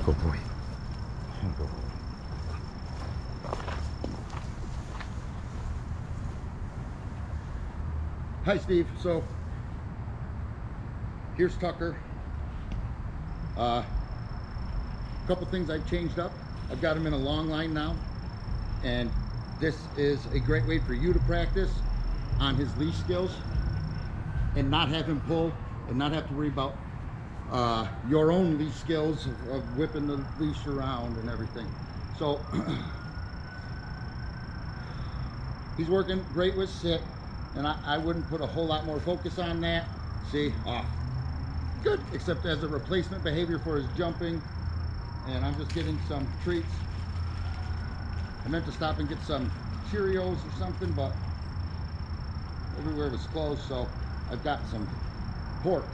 Good boy. Good boy. Hi, Steve. So here's Tucker. A couple things I've changed up. I've got him in a long line now, and this is a great way for you to practice on his leash skills and not have him pull and not have to worry about your own leash skills of whipping the leash around and everything. So he's working great with sit, and I wouldn't put a whole lot more focus on that. See, good, except as a replacement behavior for his jumping. And I'm just getting some treats. I meant to stop and get some Cheerios or something, but everywhere was closed, so I've got some pork.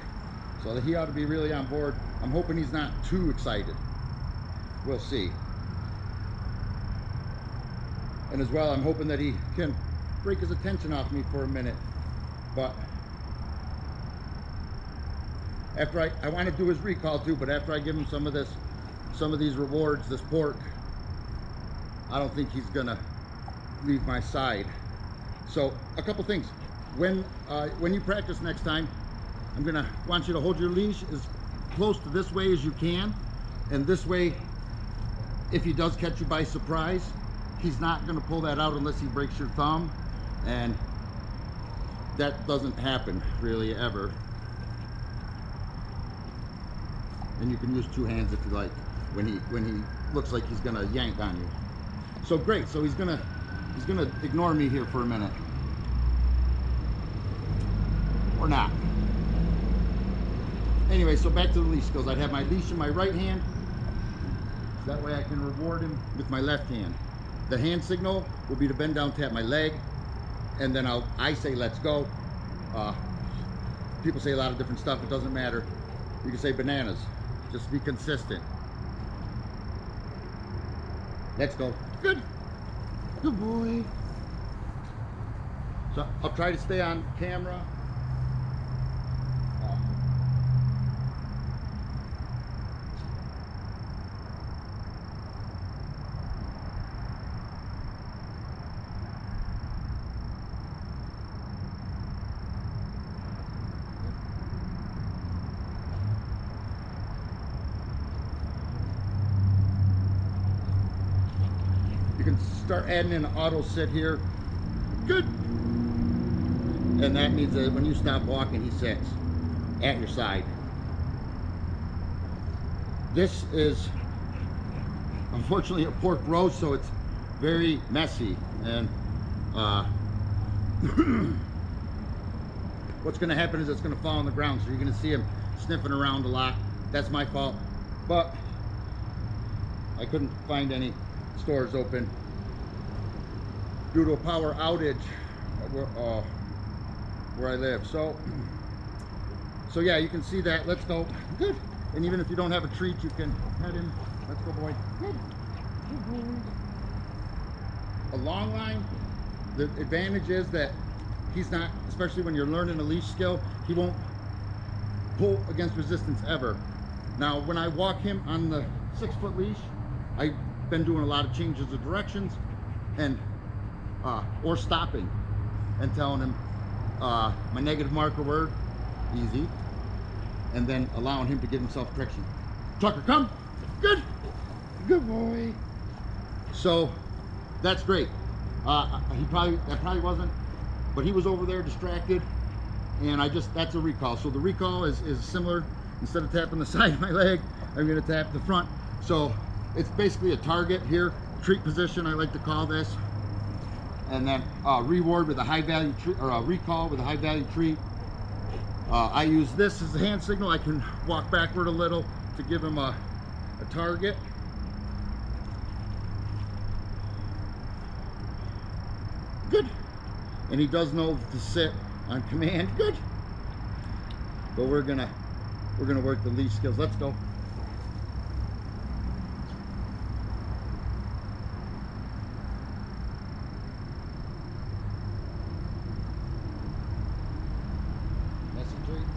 So he ought to be really on board. I'm hoping he's not too excited. We'll see. And as well, I'm hoping that he can break his attention off me for a minute. But after I want to do his recall too, but after I give him some of these rewards, this pork, I don't think he's gonna leave my side. So a couple things. When you practice next time, I'm gonna want you to hold your leash as close to this way as you can, and this way, if he does catch you by surprise, he's not gonna pull that out unless he breaks your thumb, and that doesn't happen really ever. And you can use two hands if you like when he looks like he's gonna yank on you. So great. So he's gonna ignore me here for a minute, or not. Anyway, so back to the leash skills. I'd have my leash in my right hand, so that way I can reward him with my left hand. The hand signal will be to bend down, tap my leg, and then I say let's go. People say a lot of different stuff. It doesn't matter. You can say bananas. Just be consistent. Let's go. Good. Good boy. So I'll try to stay on camera. You can start adding in auto sit here. Good. And that means that when you stop walking, he sits at your side. This is unfortunately a pork roast, so it's very messy. And what's going to happen is it's going to fall on the ground, so you're going to see him sniffing around a lot. That's my fault, but I couldn't find any stores open due to a power outage where I live. So yeah, you can see that. Let's go. Good. And even if you don't have a treat, you can pet him. Let's go, boy. Good. Good boy. A long line, the advantage is that he's not, especially when you're learning a leash skill, he won't pull against resistance ever. Now, when I walk him on the 6-foot leash, I've been doing a lot of changes of directions and or stopping and telling him my negative marker word, easy, and then allowing him to give himself friction. Tucker, come. Good. Good boy. So that's great. That probably wasn't, but he was over there distracted, and that's a recall. So the recall is similar. Instead of tapping the side of my leg, I'm going to tap the front. So it's basically a target here, treat position, I like to call this, and then reward with a high value treat, or a recall with a high value treat. I use this as a hand signal. I can walk backward a little to give him a target. Good. And he does know to sit on command. Good. But we're gonna work the leash skills. Let's go. Messy treats.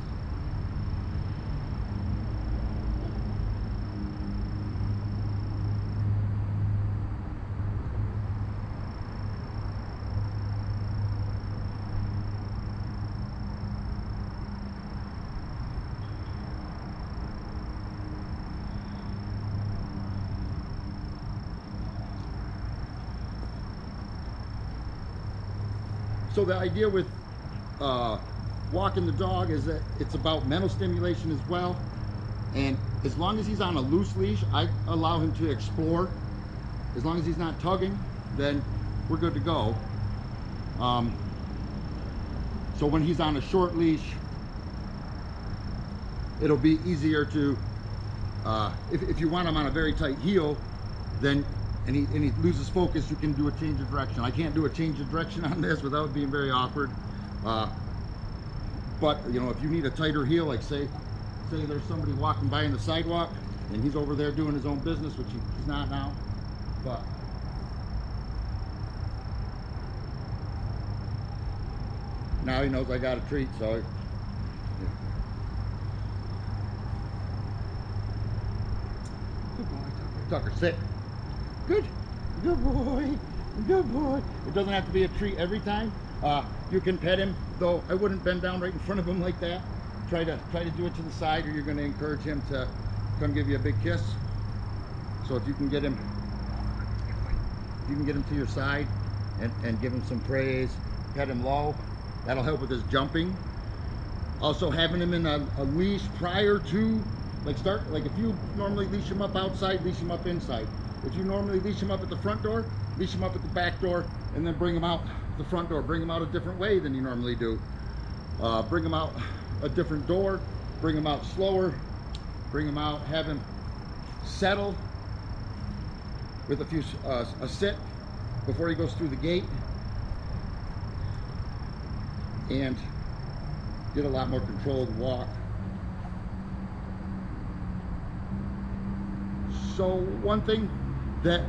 So the idea with walking the dog is that it's about mental stimulation as well. And as long as he's on a loose leash, I allow him to explore. As long as he's not tugging, then we're good to go. So when he's on a short leash, it'll be easier to, if you want him on a very tight heel, then and he loses focus, you can do a change of direction. I can't do a change of direction on this without being very awkward. But you know, if you need a tighter heel, like say there's somebody walking by on the sidewalk and he's over there doing his own business, which he's not now, but now he knows I got a treat, so yeah. Good boy, Tucker, sit. Good boy, good boy. It doesn't have to be a treat every time. You can pet him, though I wouldn't bend down right in front of him like that. Try to do it to the side, or you're going to encourage him to come give you a big kiss. So if you can get him, to your side and give him some praise, pet him low, that'll help with his jumping. Also having him in a leash prior to, like if you normally leash him up outside, leash him up inside. If you normally leash him up at the front door, leash him up at the back door, and then bring him out the front door. Bring him out a different way than you normally do. Bring him out a different door, bring him out slower, bring him out, have him settle with a sit before he goes through the gate, and get a lot more controlled walk. So one thing that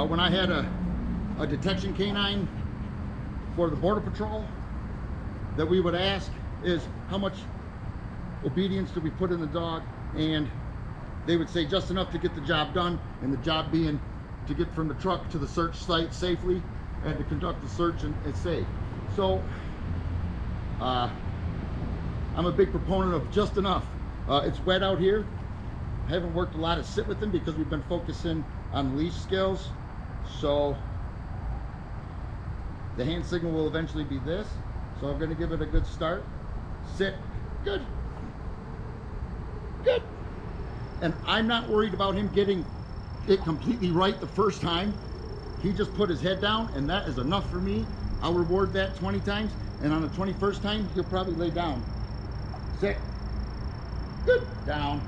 when I had a detection canine for the Border Patrol, that we would ask is, how much obedience do we put in the dog? And they would say just enough to get the job done, and the job being to get from the truck to the search site safely and to conduct the search and safe. So I'm a big proponent of just enough. It's wet out here. I haven't worked a lot of sit with him because we've been focusing on leash skills. So the hand signal will eventually be this. So I'm going to give it a good start. Sit. Good. Good. And I'm not worried about him getting it completely right the first time. He just put his head down, and that is enough for me. I'll reward that 20 times, and on the 21st time, he'll probably lay down. Sit. Good. Down.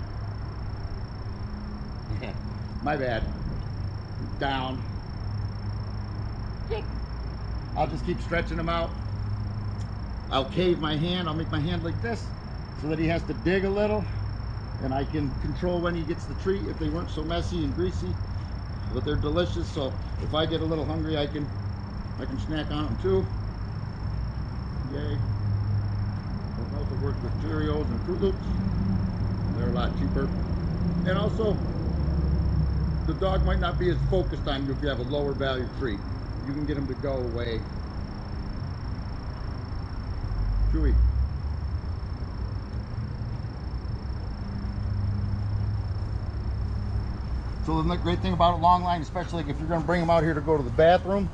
My bad. Down. Kick. I'll just keep stretching him out. I'll cave my hand. I'll make my hand like this so that he has to dig a little, and I can control when he gets the treat if they weren't so messy and greasy. But they're delicious, so if I get a little hungry, I can snack on them too. Yay. I've also worked with Cheerios and Fruit Loops. They're a lot cheaper. And also, the dog might not be as focused on you if you have a lower value treat. You can get him to go away. Chewy. So the great thing about a long line, especially if you're going to bring him out here to go to the bathroom,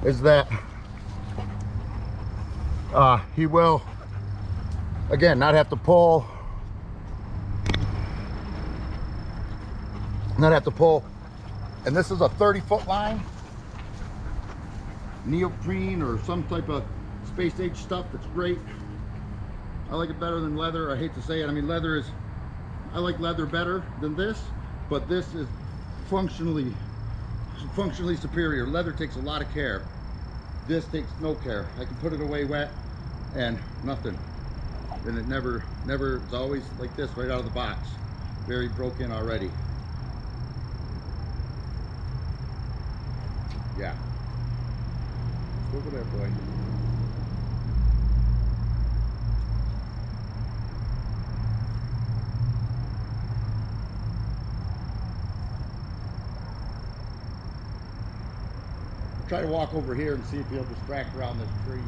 is that he will, again, not have to pull. And this is a 30-foot line, neoprene or some type of space age stuff. That's great. I like it better than leather. I hate to say it. I mean, I like leather better than this, but this is functionally superior. Leather takes a lot of care. This takes no care. I can put it away wet and nothing. And it never, it's always like this right out of the box. Very broken already. Yeah. Let's go over there, boy. Try to walk over here and see if he'll distract around this tree.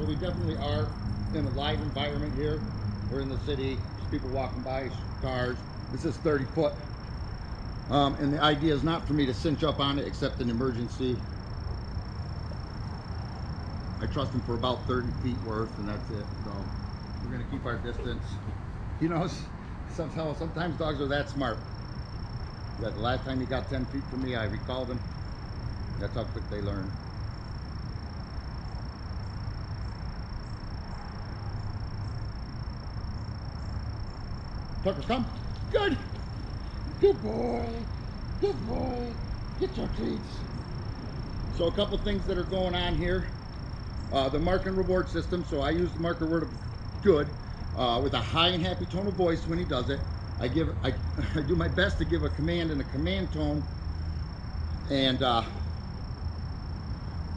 So we definitely are in a live environment here. We're in the city, there's people walking by, cars. This is 30 foot. And the idea is not for me to cinch up on it except in emergency. I trust him for about 30 feet worth, and that's it. So we're gonna keep our distance. He knows, sometimes dogs are that smart. Yeah, the last time he got 10 feet from me, I recalled him. That's how quick they learn. Tucker, come. Good. Good boy. Good boy. Get your treats. So a couple things that are going on here. The mark and reward system. So I use the marker word of good with a high and happy tone of voice when he does it. I do my best to give a command in a command tone, and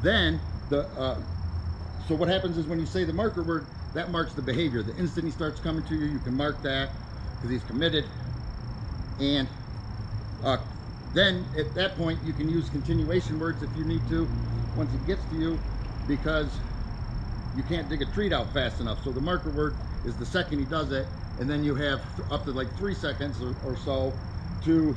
then so what happens is when you say the marker word, that marks the behavior. The instant he starts coming to you, you can mark that because he's committed, and then at that point you can use continuation words if you need to once he gets to you, because you can't dig a treat out fast enough. So the marker word is the second he does it, and then you have up to like 3 seconds or so to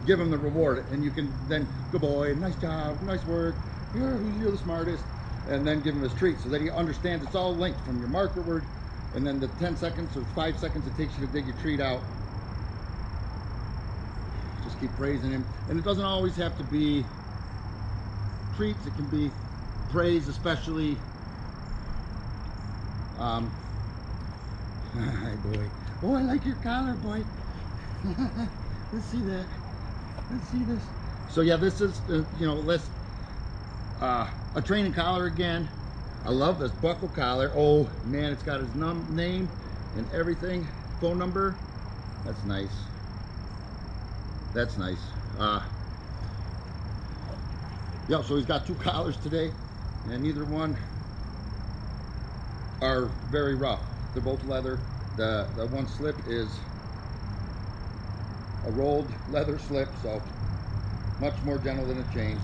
give him the reward, and you can then, good boy, nice job, nice work, you're the smartest, and then give him his treat so that he understands it's all linked from your marker word, and then the 10 seconds or 5 seconds it takes you to dig your treat out. Just keep praising him, and it doesn't always have to be treats, it can be praise, especially hi boy. Oh, I like your collar, boy. Let's see that. Let's see this. So yeah, this is you know, a training collar again. I love this buckle collar. Oh man, it's got his name and everything, phone number. That's nice. That's nice. Yeah, so he's got 2 collars today, and neither one are very rough. They're both leather. The one slip is a rolled leather slip, so much more gentle than a chain.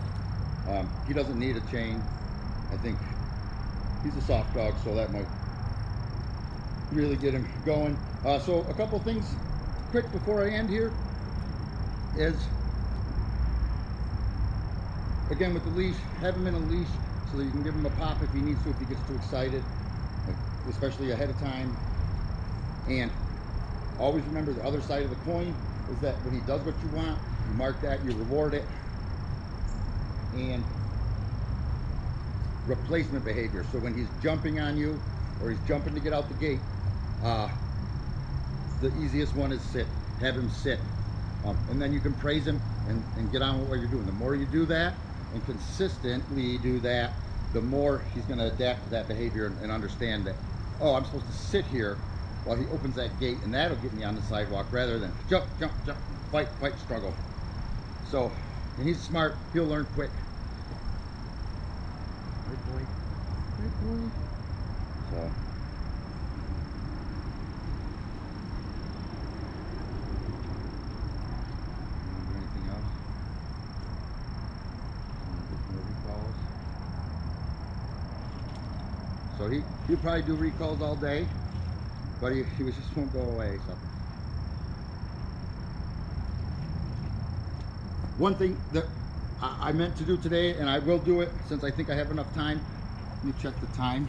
He doesn't need a chain. I think he's a soft dog, so that might really get him going. So a couple things quick before I end here is, again with the leash, have him in a leash so that you can give him a pop if he needs to, if he gets too excited, especially ahead of time. And always remember the other side of the coin is that when he does what you want, you mark that, you reward it. And replacement behavior, so when he's jumping on you or he's jumping to get out the gate, the easiest one is sit. Have him sit, and then you can praise him and get on with what you're doing. The more you do that and consistently do that, the more he's going to adapt to that behavior and understand that, oh, I'm supposed to sit here while he opens that gate, and that'll get me on the sidewalk rather than jump, jump, jump, fight, fight, struggle. So, and he's smart, he'll learn quick. Good boy, good boy. So, anything else? More recalls. So he'll probably do recalls all day, but he just won't go away. So one thing that I meant to do today, and I will do it since I think I have enough time. Let me check the time.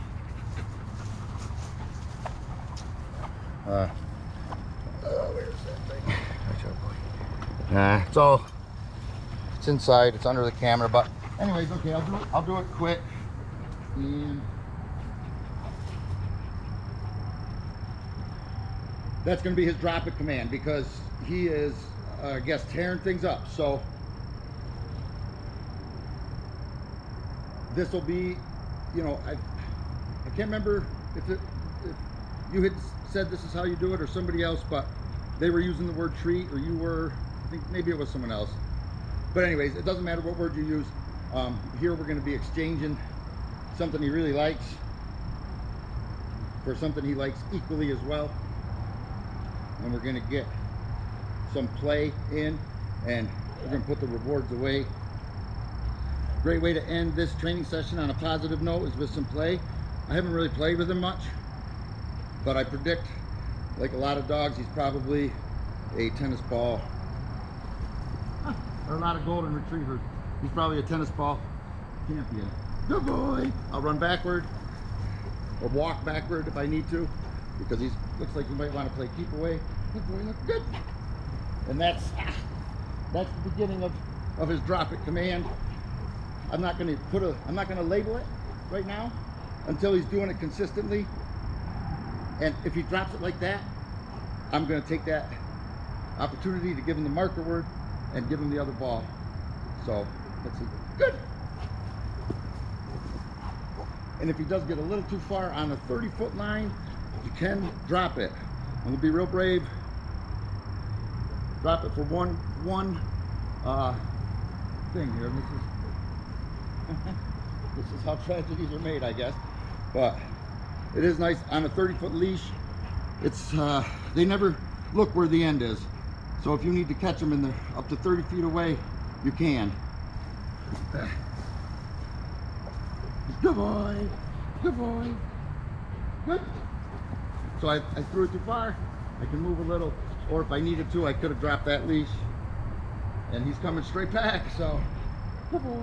Where's that thing? It's inside. It's under the camera. But anyways, okay, I'll do it quick. And that's going to be his drop it command, because he is, I guess, tearing things up. So this will be, you know, I can't remember if you had said this is how you do it or somebody else, but they were using the word treat, or you were, I think maybe it was someone else. But anyways, it doesn't matter what word you use. Here we're going to be exchanging something he really likes for something he likes equally as well. And we're going to get some play in, and we're going to put the rewards away. Great way to end this training session on a positive note is with some play. I haven't really played with him much, but I predict, like a lot of dogs, he's probably a tennis ball, or a lot of golden retrievers. He's probably a tennis ball champion. Good boy. I'll run backward or walk backward if I need to, because he looks like he might want to play keep away. Good boy, look good. And that's the beginning of his drop it command. I'm not going to label it right now until he's doing it consistently. And if he drops it like that, I'm going to take that opportunity to give him the marker word and give him the other ball. So let's see. Good. And if he does get a little too far on the 30-foot line, you can drop it. I'm going to be real brave. Drop it for one thing here. This is how tragedies are made, I guess. But it is nice on a 30-foot leash. It's they never look where the end is. So if you need to catch them in the up to 30 feet away, you can. Good boy. Good boy. Good. So I threw it too far. I can move a little, or if I needed to, I could have dropped that leash. And he's coming straight back. So good boy.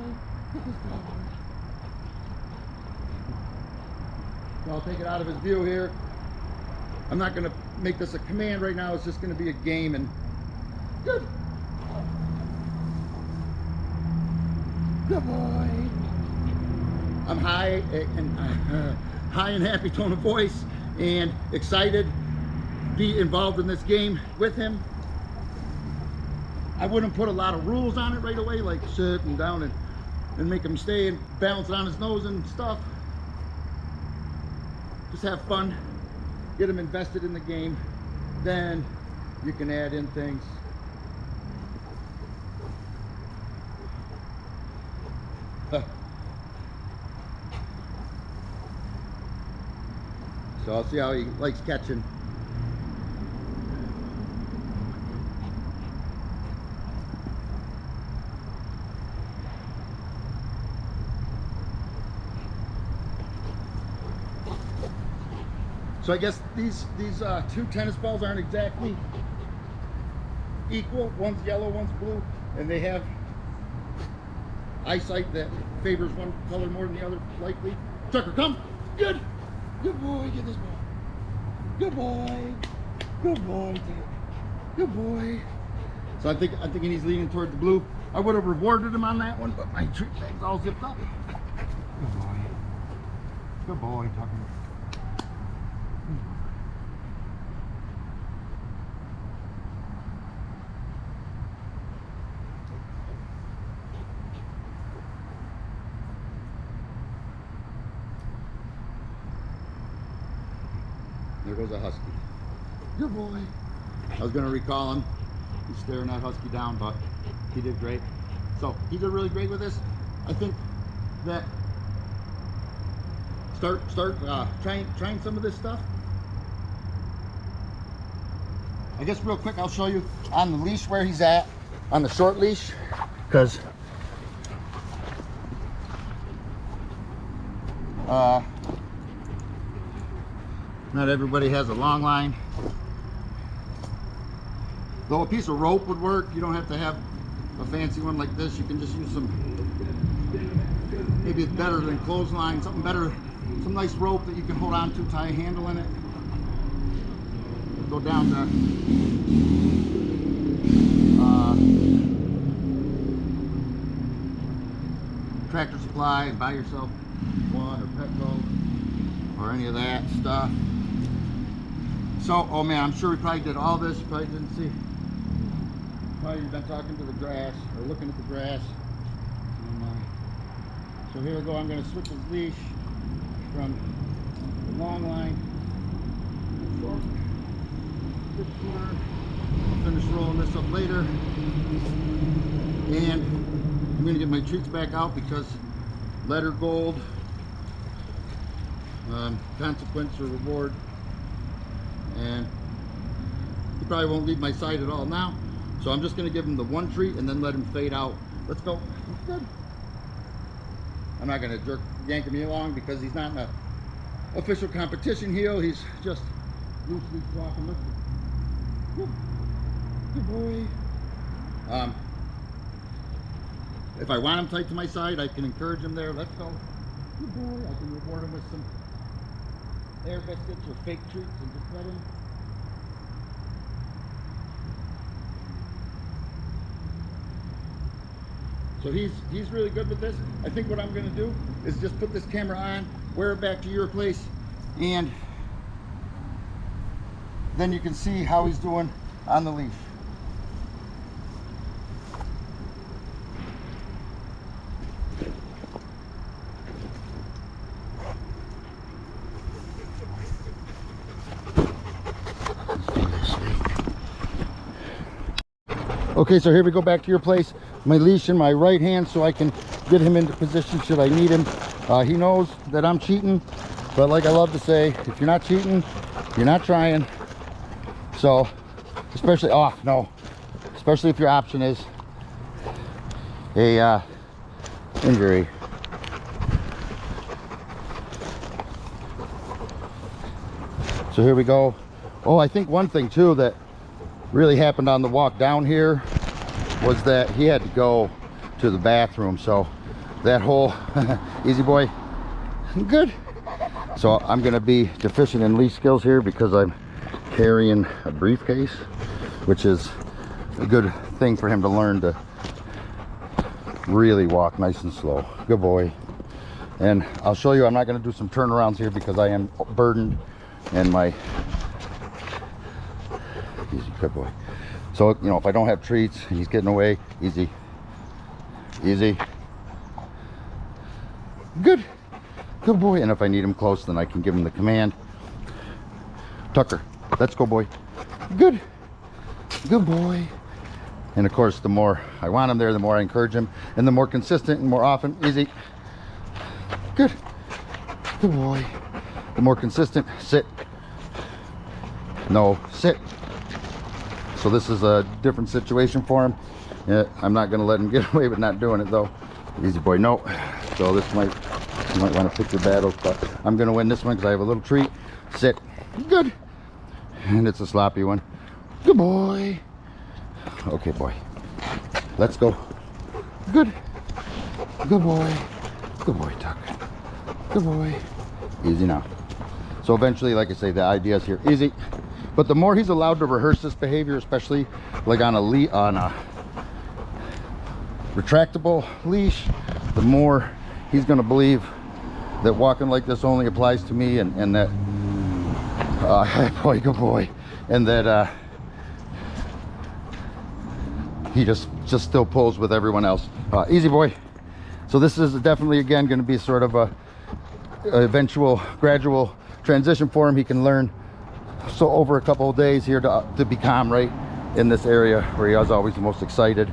Good boy. So I'll take it out of his view here. I'm not going to make this a command right now. It's just going to be a game. And good. Good boy. I'm high and happy tone of voice and excited to be involved in this game with him. I wouldn't put a lot of rules on it right away, like sit and down and make him stay and balance it on his nose and stuff. Just have fun, get him invested in the game, then you can add in things. So I'll see how he likes catching. So I guess these two tennis balls aren't exactly equal. One's yellow, one's blue, and they have eyesight that favors one color more than the other, likely. Tucker, come. Good. Good boy. Get this ball. Good boy. Good boy. Good boy. So I'm thinking he's leaning toward the blue. I would have rewarded him on that one, but my treat bag's all zipped up. Good boy. Good boy, Tucker. There goes a husky. Good boy. I was going to recall him. He's staring that husky down, but he did great. So he did really great with this. I think that start trying some of this stuff. I guess real quick I'll show you on the leash where he's at on the short leash, because not everybody has a long line. Though a piece of rope would work, you don't have to have a fancy one like this. You can just use some, maybe it's better than clothesline, something better, some nice rope that you can hold on to, tie a handle in it. Go down to Tractor Supply and buy yourself one, or Petco, or any of that stuff. So, oh man, I'm sure we probably did all this. You probably didn't see. Probably been talking to the grass or looking at the grass. And, so here we go. I'm going to switch his leash from the long line to short. I'll finish rolling this up later. And I'm going to get my treats back out because letter gold, consequence or reward. And he probably won't leave my side at all now, so I'm just going to give him the one treat and then let him fade out. Let's go. Good. I'm not going to yank him along because he's not in an official competition heel. He's just loosely walking. Look. Good boy. If I want him tight to my side, I can encourage him there. Let's go. Good boy. I can reward him with some air biscuits or fake treats and just let him. So he's really good with this. I think what I'm going to do is just put this camera on, wear it back to your place, and then you can see how he's doing on the leash. Okay, so here we go back to your place. My leash in my right hand so I can get him into position should I need him. He knows that I'm cheating, but like I love to say, if you're not cheating, you're not trying. So, especially, especially if your option is a injury. So here we go. Oh, I think one thing too that really happened on the walk down here was that he had to go to the bathroom. So that whole easy boy, good. So I'm gonna be deficient in leash skills here because I'm carrying a briefcase, which is a good thing for him to learn to really walk nice and slow. Good boy. And I'll show you, I'm not gonna do some turnarounds here because I am burdened and my easy, good boy. So, you know, if I don't have treats and he's getting away, easy, easy, good, good boy. And if I need him close, then I can give him the command, Tucker, let's go, boy, good, good boy. And of course, the more I want him there, the more I encourage him, and the more consistent and more often, easy, good, good boy. The more consistent, sit, no, sit. So this is a different situation for him. I'm not going to let him get away with not doing it though. Easy boy, no. So this might, you might want to pick your battles, but I'm going to win this one because I have a little treat. Sit, good. And it's a sloppy one. Good boy. Okay, boy. Let's go. Good. Good boy. Good boy, Tuck. Good boy. Easy now. So eventually, like I say, the idea is here, easy. But the more he's allowed to rehearse this behavior, especially like on a retractable leash, the more he's going to believe that walking like this only applies to me, and that boy, good boy, and that he just still pulls with everyone else. Easy boy. So this is definitely again going to be sort of a eventual gradual transition for him. He can learn. So over a couple of days here to be calm right in this area where he was always the most excited.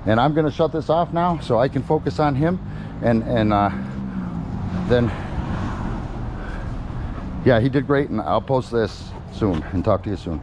And I'm going to shut this off now so I can focus on him, and then yeah, he did great, and I'll post this soon and talk to you soon.